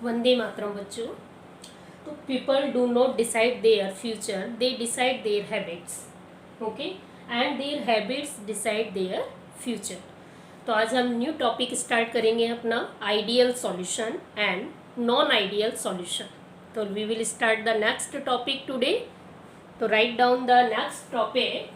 वंदे मातरम बच्चों। तो people do not decide their future, they decide their habits. Okay, and their habits decide their future. तो आज हम new topic start करेंगे अपना, ideal solution and non ideal solution. तो we will start the next topic today. तो write down the next topic,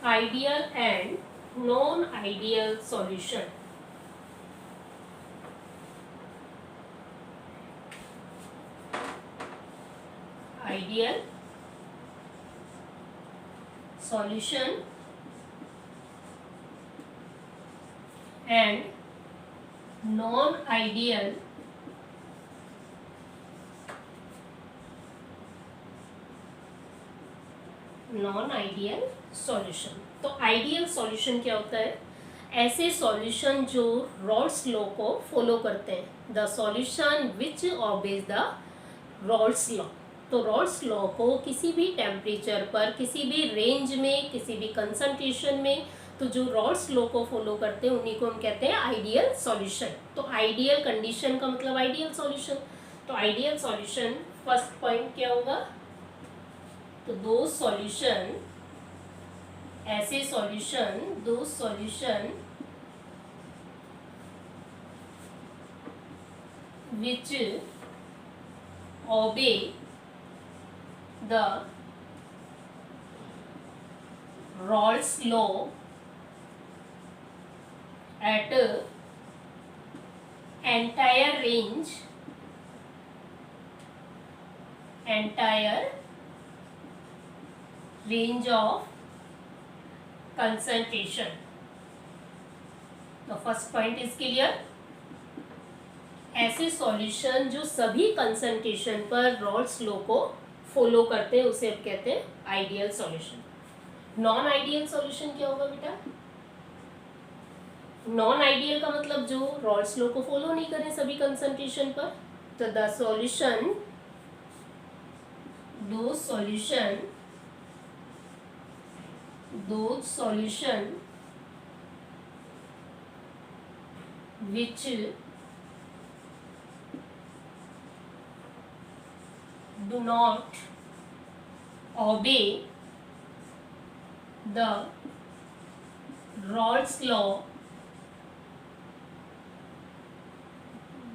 ideal and non ideal solution. Ideal solution and non-ideal solution. तो ideal solution क्या होता है? ऐसे solution जो Rawls law को follow करते हैं, the solution which obeys the Raoult's law. तो रॉल्स लॉ को किसी भी टेम्परेचर पर, किसी भी रेंज में, किसी भी कंसंट्रेशन में, तो जो रॉल्स लॉ को फॉलो करते हैं उन्हीं को हम कहते हैं आइडियल सॉल्यूशन। तो आइडियल कंडीशन का मतलब आइडियल सॉल्यूशन। तो आइडियल सॉल्यूशन फर्स्ट पॉइंट क्या होगा? तो दो सॉल्यूशन, ऐसे सॉल्यूशन, दो solution which obey the Rawls law at entire range of concentration. The first point is clear. ऐसे सॉल्यूशन जो सभी कंसंट्रेशन पर रॉल्स लॉ को फॉलो करते हैं उसे हम कहते हैं ideal solution. Non ideal solution क्या होगा बेटा? नॉन आइडियल का मतलब जो रॉल्स लॉ को फॉलो नहीं करें सभी कंसंट्रेशन पर। तो द सॉल्यूशन, दो solution which do not obey the Rawls law,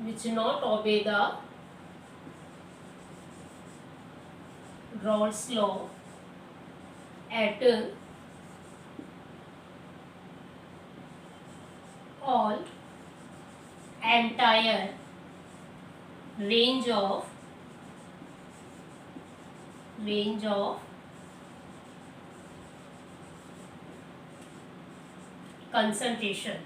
which not obey the Rawls law at all entire range of concentration।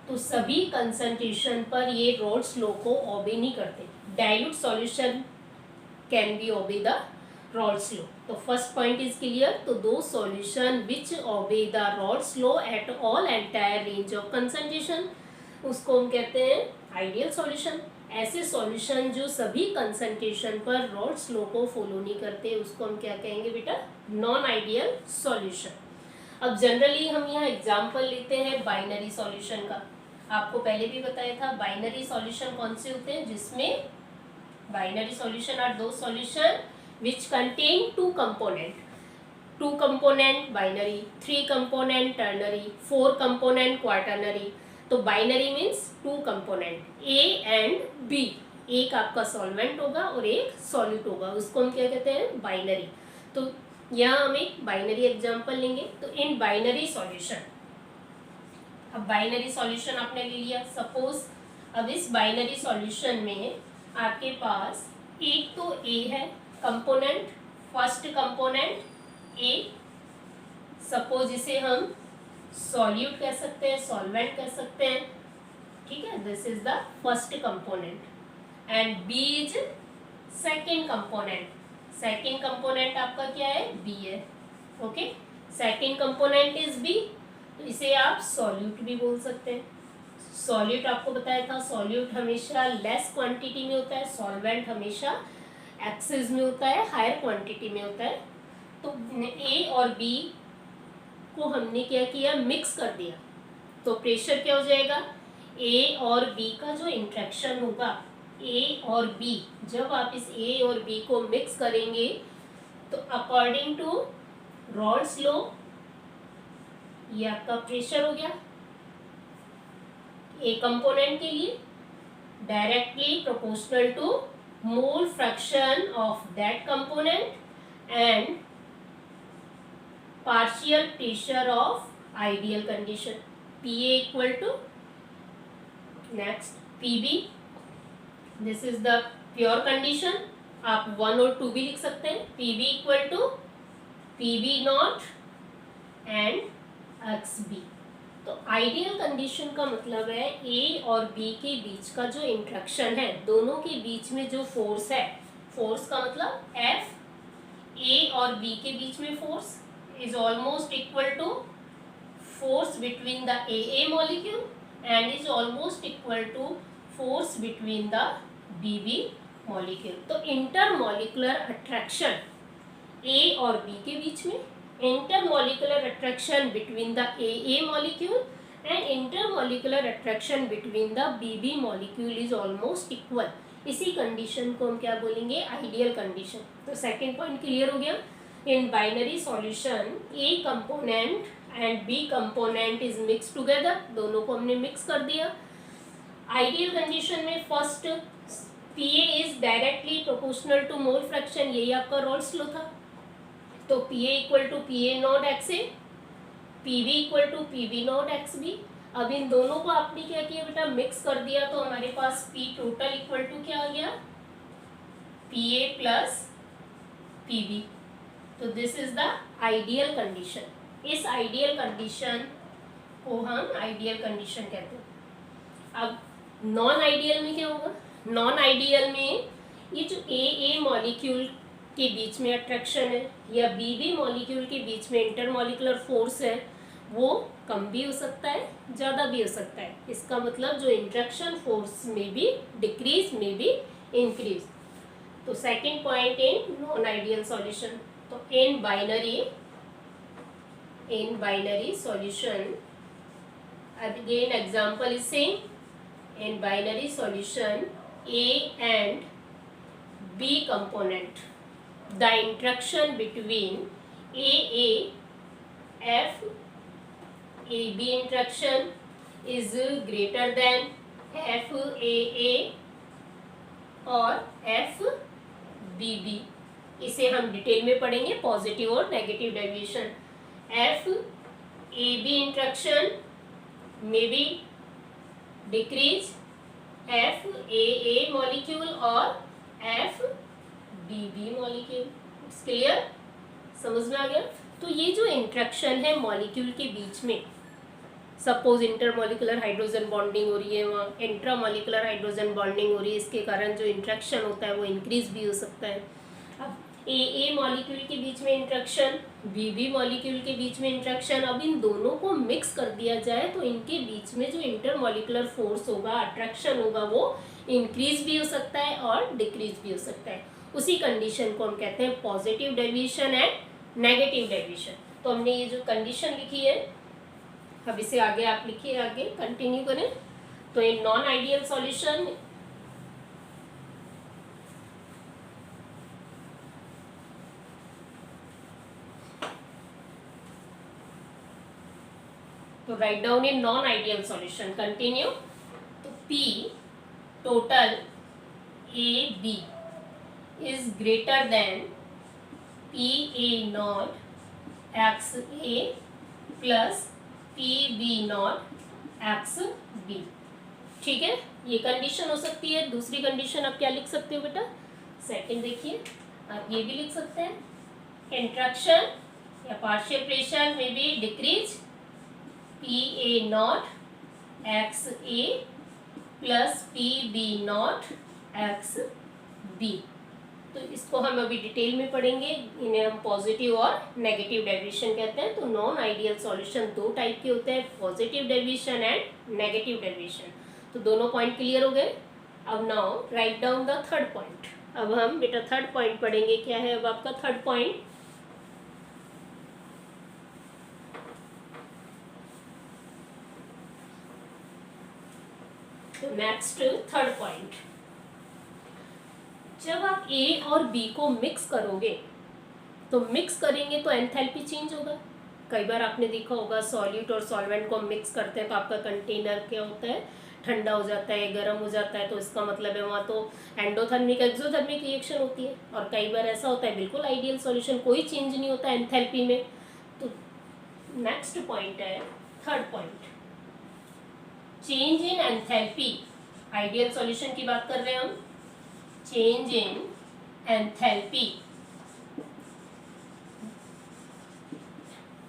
तो सभी कंसंट्रेशन पर ये रॉल्स लॉ को ओबे नहीं करते। Dilute solution can be obey the Raoult's law. तो first point is clear. तो दो solution which obey the Raoult's law at all entire range of concentration, उसको हम कहते हैं आइडियल सॉल्यूशन। ऐसे सॉल्यूशन जो सभी कंसंट्रेशन पर रॉल्स लॉ को फॉलो नहीं करते उसको हम क्या कहेंगे बेटा? Non ideal solution. अब जनरली हम यहाँ एग्जांपल लेते हैं बाइनरी सॉल्यूशन का। आपको पहले भी बताया था बाइनरी सॉल्यूशन कौन से होते हैं, जिसमें बाइनरी सॉल्यूशन आर दो solution which contain two component binary, 3 component ternary, 4 component quaternary. तो binary means 2 component, A and B. एक आपका सॉल्वेंट होगा और एक सॉल्यूट होगा, उसको हम क्या कहते हैं? बाइनरी। तो यहाँ हम एक बाइनरी एग्जांपल लेंगे। तो इन बाइनरी सॉल्यूशन, अब बाइनरी सॉल्यूशन आपने ले लिया सपोज। अब इस बाइनरी सॉल्यूशन में आपके पास एक तो ए है कंपोनेंट, फर्स्ट कंपोनेंट ए। सपोज इसे हम सॉल्यूट कह सकते हैं, सॉल्वेंट कह सकते हैं, ठीक है। This is the first component and B is second component. Second component आपका क्या है? बी है। Okay, second component is B, तो इसे आप सॉल्यूट भी बोल सकते हैं। सॉल्यूट आपको बताया था, सॉल्यूट हमेशा लेस क्वांटिटी में होता है, सॉल्वेंट हमेशा एक्सेस में होता है, हायर क्वांटिटी में होता है। तो ए और बी को हमने क्या किया, मिक्स कर दिया, तो प्रेशर क्या हो जाएगा, ए और बी का जो इंट्रैक्शन होगा, ए और बी, जब आप इस ए और बी को मिक्स करेंगे तो अकॉर्डिंग टू रॉल्स लॉ ये आपका प्रेशर हो गया ए कंपोनेंट के लिए directly proportional to mole fraction of that component and partial pressure of ideal condition, PA equal to next PB, this is the pure condition, आप 1 और 2 भी लिख सकते हैं, PB equal to PB not and X B. तो ideal condition का मतलब है ए और बी के बीच का जो इंट्रैक्शन है, दोनों के बीच में जो फोर्स है, फोर्स का मतलब एफ, ए और बी के बीच में force is almost equal to force between the AA molecule and is almost equal to force between the BB molecule। तो intermolecular attraction A और B के बीच में, intermolecular attraction between the AA molecule and intermolecular attraction between the BB molecule is almost equal। इसी condition को हम क्या बोलेंगे, ideal condition. तो सेकेंड पॉइंट क्लियर हो गया। In binary solution A component and B component is mixed together, दोनों को हमने मिक्स कर दिया। आइडियल कंडीशन में first PA is directly proportional to mole fraction, यही आपका रॉल्स लॉ था, तो PA equal to PA not XA, PB equal to PB not XB। अब इन दोनों को आपने क्या किया बेटा, मिक्स कर दिया, तो हमारे पास P टोटल इक्वल टू क्या आ गया, PA प्लस PB। तो this is the ideal condition. इस आइडियल कंडीशन को हम आइडियल कंडीशन कहते हैं। अब नॉन आइडियल में क्या होगा, नॉन आइडियल में ये जो ए मॉलिक्यूल के बीच में अट्रैक्शन है या बी मॉलिक्यूल के बीच में इंटरमॉलिक्यूलर फोर्स है, वो कम भी हो सकता है, ज़्यादा भी हो सकता है। इसका मतलब जो इंट्रैक्शन फोर्स में भी डिक्रीज, में भी इंक्रीज। तो second point in non ideal solution. तो in binary solution, again example is same, in binary solution A and B component, the interaction between F AB interaction is greater than FAA और FBB। इसे हम detail में पढ़ेंगे, positive और negative deviation. F A B interaction में भी decrease, F A molecule और F B B molecule. Clear, समझ में आ गया। तो ये जो इंट्रैक्शन है मॉलिक्यूल के बीच में, सपोज इंटरमॉलिकुलर हाइड्रोजन बॉन्डिंग हो रही है, वहाँ इंट्रामॉलिकुलर हाइड्रोजन बॉन्डिंग हो रही है, इसके कारण जो इंट्रैक्शन होता है वो इंक्रीज भी हो सकता है। अब ए मॉलिक्यूल के बीच में इंट्रैक्शन, बी मॉलिक्यूल के बीच में इंट्रैक्शन, अब इन दोनों को मिक्स कर दिया जाए तो इनके बीच में जो इंटरमॉलिकुलर फोर्स होगा, अट्रैक्शन होगा, वो इंक्रीज भी हो सकता है और डिक्रीज भी हो सकता है। उसी कंडीशन को हम कहते हैं positive deviation and negative deviation. तो हमने ये जो कंडीशन लिखी है, अब इसे आगे आप लिखिए, आगे कंटिन्यू करें। तो इन नॉन आइडियल सॉल्यूशन तो write down in non ideal solution, continue. तो P total A B is greater than P A not X A plus P B not X B. ठीक है, ये कंडीशन हो सकती है। दूसरी कंडीशन आप क्या लिख सकते हो बेटा, सेकंड देखिए, आप ये भी लिख सकते हैं, इंट्रैक्शन या पार्शियल प्रेशर में भी decrease, P A not X A plus P B not X B. तो इसको हम अभी डिटेल में पढ़ेंगे, इन्हें हम पॉजिटिव और नेगेटिव डेविएशन कहते हैं। तो नॉन आइडियल सॉल्यूशन दो टाइप के होते हैं, positive deviation and negative deviation. तो दोनों पॉइंट क्लियर हो गए। अब now right down the third point. अब हम बेटा थर्ड पॉइंट पढ़ेंगे। क्या है अब आपका third point, next third point, जब आप ए और बी को मिक्स करोगे तो मिक्स करेंगे तो एंथैल्पी चेंज होगा। कई बार आपने देखा होगा सॉल्यूट और सॉल्वेंट को मिक्स करते हैं तो आपका कंटेनर क्या होता है, ठंडा हो जाता है, गर्म हो जाता है, तो इसका मतलब है वहाँ तो एंडोथर्मिक एक्सोथर्मिक रिएक्शन होती है। और कई बार ऐसा होता है बिल्कुल आइडियल सॉल्यूशन, कोई चेंज नहीं होता एंथैल्पी में। तो नेक्स्ट पॉइंट है third point, change in enthalpy. Ideal solution की बात कर रहे हैं हम, change in enthalpy,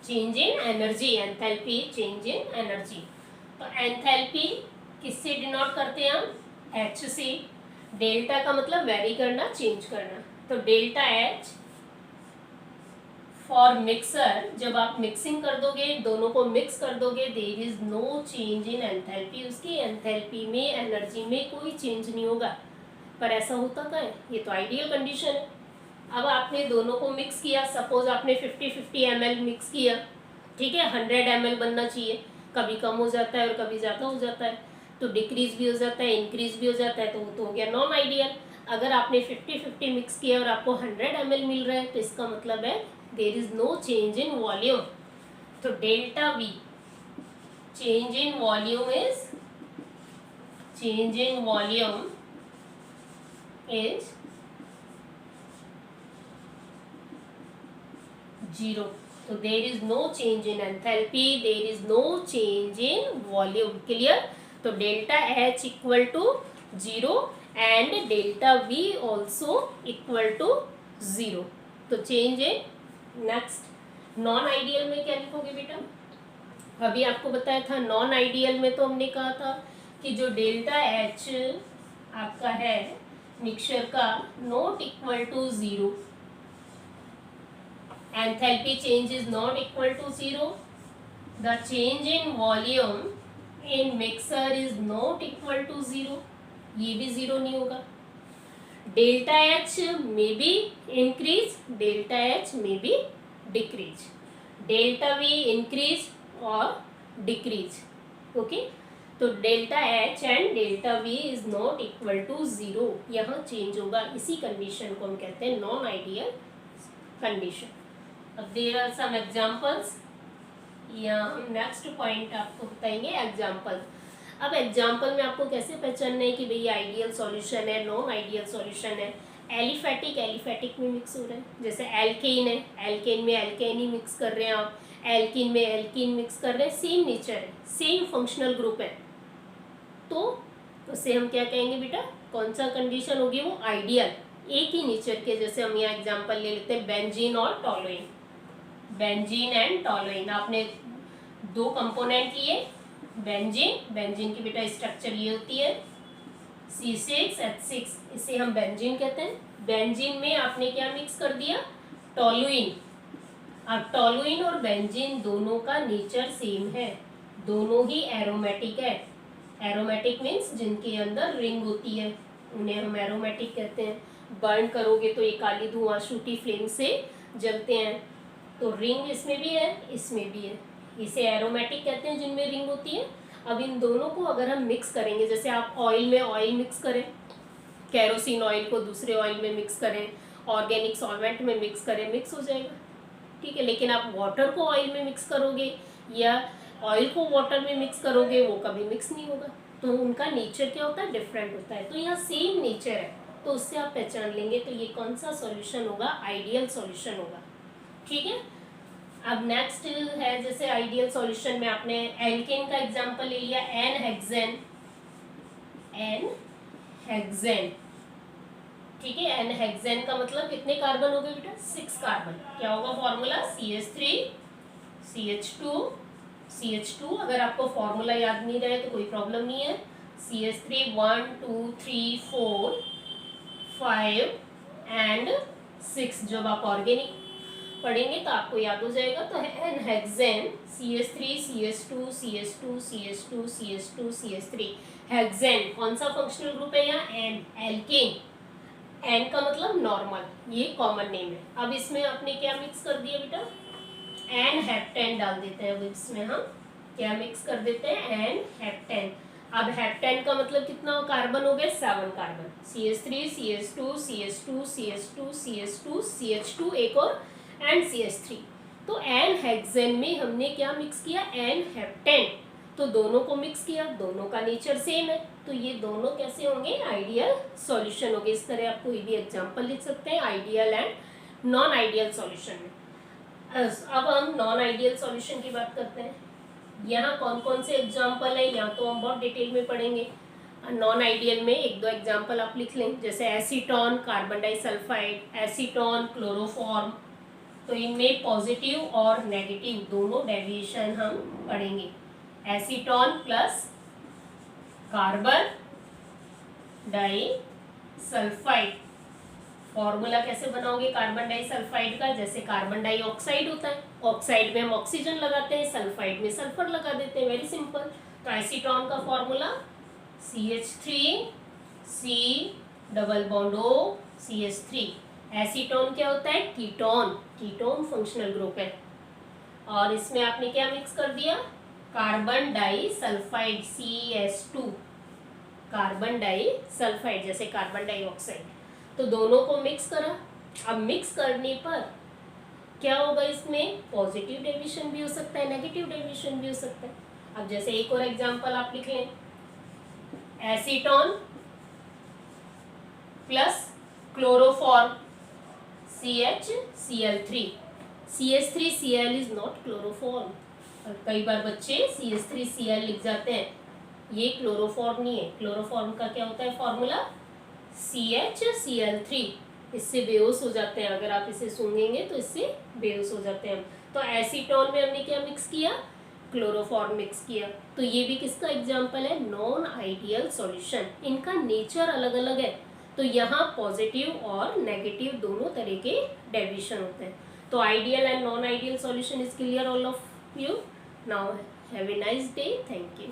change in energy, enthalpy change in energy. तो एंथैल्पी किससे डिनोट करते हैं हम, एच से। डेल्टा का मतलब वेरी करना, चेंज करना, तो डेल्टा एच फॉर मिक्सर, जब आप मिक्सिंग कर दोगे, दोनों को मिक्स कर दोगे, there is no change in enthalpy, उसकी एंथैल्पी में, एनर्जी में कोई चेंज नहीं होगा। पर ऐसा होता क्या है, ये तो आइडियल कंडीशन है। अब आपने दोनों को मिक्स किया, सपोज आपने 50-50 ml मिक्स किया, ठीक है, 100 ml बनना चाहिए, कभी कम हो जाता है और कभी ज़्यादा हो जाता है, तो डिक्रीज भी हो जाता है, इंक्रीज भी हो जाता है, तो वो तो हो गया नॉन आइडियल। अगर आपने 50-50 मिक्स किया और आपको 100 ml मिल रहा है तो इसका मतलब है there is no change in volume. तो delta V, change in volume is, change in volume is 0. So there is no change in enthalpy, there is no change in volume. Clear? तो delta H equal to 0 and delta V also equal to 0. तो change in next non ideal में क्या लिखोगे बेटा, अभी आपको बताया था नॉन आइडियल में तो हमने कहा था कि जो डेल्टा H आपका है मिक्सचर का not equal to 0, enthalpy change is not equal to 0, the change in volume in mixer is not equal to 0, ये भी 0 नहीं होगा। डेल्टा एच में भी इंक्रीज, डेल्टा एच में भी डिक्रीज, डेल्टा वी इंक्रीज और डिक्रीज, ओके। तो delta H and delta V is not equal to 0, यहाँ चेंज होगा, इसी कंडीशन को हम कहते हैं नॉन आइडियल कंडीशन। अब देयर आर सम एग्जांपल्स, या हम नेक्स्ट पॉइंट आपको बताएंगे एग्जांपल। अब एग्जांपल में आपको कैसे पहचानना है कि भाई आइडियल सॉल्यूशन है, नॉन आइडियल सॉल्यूशन है। एलिफेटिक, एलिफेटिक में मिक्स हो रहा है, जैसे एल्केन है, एल्केन में एल्केन ही मिक्स कर रहे हैं आप, एल्कीन में एल्कीन मिक्स कर रहे हैं, सेम नेचर है, सेम फंक्शनल ग्रुप है, तो उससे हम क्या कहेंगे बेटा, कौन सा कंडीशन होगी वो आइडियल, एक ही नेचर के। जैसे हम यहाँ एग्जांपल ले लेते हैं बेंजीन और टॉलुइन, बेंजीन एंड टॉलुइन, आपने दो कंपोनेंट लिए, बेंजीन, बेंजीन की बेटा स्ट्रक्चर ये होती है C6H6, इसे हम बेंजीन कहते हैं। बेंजीन में आपने क्या मिक्स कर दिया, टॉलुइन। अब टॉलुइन और बेंजीन दोनों का नेचर सेम है, दोनों ही एरोमेटिक है। एरोमेटिक मीन्स जिनके अंदर रिंग होती है उन्हें हम एरोमेटिक कहते हैं। बर्न करोगे तो ये काली धुआं शूटी फ्लेम से जलते हैं, तो रिंग इसमें भी है, इसमें भी है, इसे एरोमेटिक कहते हैं जिनमें रिंग होती है। अब इन दोनों को अगर हम मिक्स करेंगे, जैसे आप ऑयल में ऑयल मिक्स करें, कैरोसिन ऑयल को दूसरे ऑयल में मिक्स करें, ऑर्गेनिक सॉल्वेंट में मिक्स करें, मिक्स हो जाएगा, ठीक है। लेकिन आप वाटर को ऑयल में मिक्स करोगे या ऑयल को वाटर में मिक्स करोगे, वो कभी मिक्स नहीं होगा, तो उनका नेचर क्या होता है, डिफरेंट होता है। तो यहाँ सेम नेचर है, तो उससे आप पहचान लेंगे तो ये कौन सा सॉल्यूशन होगा, आइडियल सॉल्यूशन होगा, ठीक है। अब नेक्स्ट है, जैसे आइडियल सॉल्यूशन में आपने एल्केन का एग्जांपल ले लिया, एन हेक्सेन, एन हेक्सेन, ठीक है। एन हेक्सेन का मतलब कितने कार्बन हो गए बेटा, 6 कार्बन। क्या होगा फॉर्मूला, CH3 CH2 CH2। अगर आपको फॉर्मूला याद नहीं रहे तो कोई प्रॉब्लम नहीं है, CH3 1 2 3 4 5 एंड 6, जब आप ऑर्गेनिक पढ़ेंगे तो आपको याद हो जाएगा। तो N hexane, CH3 CH2 CH2 CH2 CH2 CH3, hexane कौन सा फंक्शनल ग्रुप है यहाँ, एन, एल्केन, एन का मतलब नॉर्मल, ये कॉमन नेम है। अब इसमें आपने क्या मिक्स कर दिया बेटा, एन हेप्टेन डाल देते हैं। अब इसमें हम क्या मिक्स कर देते हैं, एन हेप्टेन। अब हेप्टेन का मतलब कितना कार्बन हो गए, 7 carbon, CH3 CH2 CH2 CH2 CH2 CH2 एक और एंड CH3। तो एन हेक्सेन में हमने क्या मिक्स किया, एन हेप्टेन, तो दोनों को मिक्स किया, दोनों का नेचर सेम है, तो ये दोनों कैसे होंगे, आइडियल सॉल्यूशन होंगे। इस तरह आप कोई भी एग्जांपल लिख सकते हैं ideal and non ideal solution में। अब हम नॉन आइडियल सॉल्यूशन की बात करते हैं। यहाँ कौन कौन से एग्जाम्पल है, यहाँ तो हम बहुत डिटेल में पढ़ेंगे। नॉन आइडियल में एक दो एग्जाम्पल आप लिख लें, जैसे acetone carbon disulphide, acetone chloroform. तो इनमें पॉजिटिव और नेगेटिव दोनों डेविएशन हम पढ़ेंगे। Acetone plus carbon disulphide, formula कैसे बनाओगे कार्बन डाइसल्फाइड का, जैसे कार्बन डाइऑक्साइड होता है, ऑक्साइड में हम ऑक्सीजन लगाते हैं, सल्फाइड में सल्फर लगा देते हैं, वेरी सिंपल। तो एसीटोन का formula CH3C double bond O CH3। Acetone क्या होता है, कीटोन, कीटोन फंक्शनल ग्रुप है। और इसमें आपने क्या मिक्स कर दिया, carbon disulphide CH2, carbon disulphide जैसे कार्बन डाइऑक्साइड, तो दोनों को मिक्स करा। अब मिक्स करने पर क्या होगा, इसमें पॉजिटिव डेविएशन भी हो सकता है, नेगेटिव डेविएशन भी हो सकता है। अब जैसे एक और एग्जांपल आप लिख लें, acetone plus chloroform CHCl3, CH3Cl is not chloroform. कई बार बच्चे CH3Cl लिख जाते हैं, ये क्लोरोफॉर्म नहीं है। क्लोरोफॉर्म का क्या होता है फॉर्मूला, CHCl3। इससे बेहोश हो जाते हैं, अगर आप इसे सूंघेंगे तो इससे बेहोश हो जाते हैं। तो एसीटोन में हमने क्या मिक्स किया, क्लोरोफॉर्म मिक्स किया। तो ये भी किसका एग्जाम्पल है, नॉन आइडियल सॉल्यूशन। इनका नेचर अलग अलग है, तो यहाँ पॉजिटिव और नेगेटिव दोनों तरह के डेविएशन होते हैं। तो ideal and non ideal solution is clear all of you. Now have a nice day, thank you.